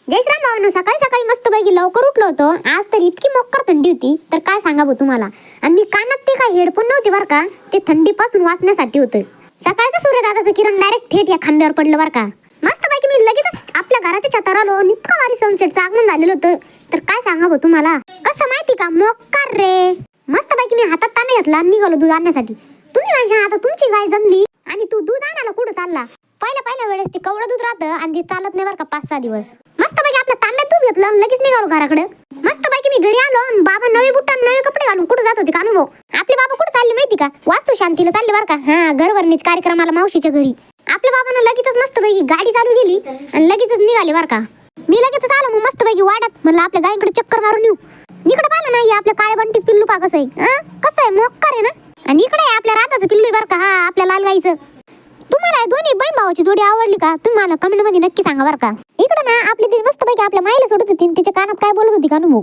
जयश्राम भावनो, सकाळी सकाळी मस्तपैकी लवकर उठलो होतो. आज तर इतकी मोक्कर थंडी होती, तर काय सांगा भाऊ तुम्हाला. आणि मी कानात ते काय हेडफोन नव्हते बरं का, ते थंडीपासून वाचण्यासाठी होतं. सकाळचं सूर्यदादाचं किरण डायरेक्ट थेट या खांब्यावर पडलं बरं का. मस्तपैकी मी लगेचच आपल्या घराच्या छतावर आलो. इतकं भारी सनसेटचं आगमन झालेलं होतं, तर काय सांगा भाऊ तुम्हाला. कसं माहिती का, मोक्कार रे. मस्तपैकी मी हातात तांबे घातला आणि निघालो दूध आणण्यासाठी. तुम्ही म्हणशाल आता तुमची गाय जमली आणि तू दूध आणायला कुठं चालला. पहिल्या वेळेस ते कवळं दूध राहतं आणि ते चालत नाही बरं का 5-6 दिवस. मस्तपैकी आपल्या तांब्यात दूध घेतलं आणि लगेच निघालो घराकडे. मस्तपैकी मी घरी आलो आणि बाबा नवे बुट्ट नवे कपडे घालून कुठं जात होते का अनुभव. आपले बाबा कुठं चालले माहिती का, वास्तू शांतीला चालले बरं का. हा, घरभरणीच कार्यक्रमाला मावशीच्या घरी. आपल्या बाबांना लगेचच मस्तपैकी गाडी चालू केली आणि लगेचच निघाले बरं का. मी लगेचच आलो मग मस्तपैकी वाड्यात. म्हणलं आपल्या गायीकडे चक्कर मारून येऊ. इकडे पाहिलं नाही आपल्या काळ्या बंटीच पिल्लू पा कसं आहे, कसं आहे मोक्कार आहे ना. आणि इकडे आहे आपल्या राधाचं पिल्लू बरं का, हा आपल्या लाल गाईचं. तुम्हाला दोन्ही बहीण भावाची जोडी आवडली का, तुम्हाला कमेंट मध्ये नक्की सांगा बरं का. इकडे ना आपली ती मस्तपैकी आपल्या माईला सोडत होती, तिच्या कानात काय बोलत होती का अनुभव.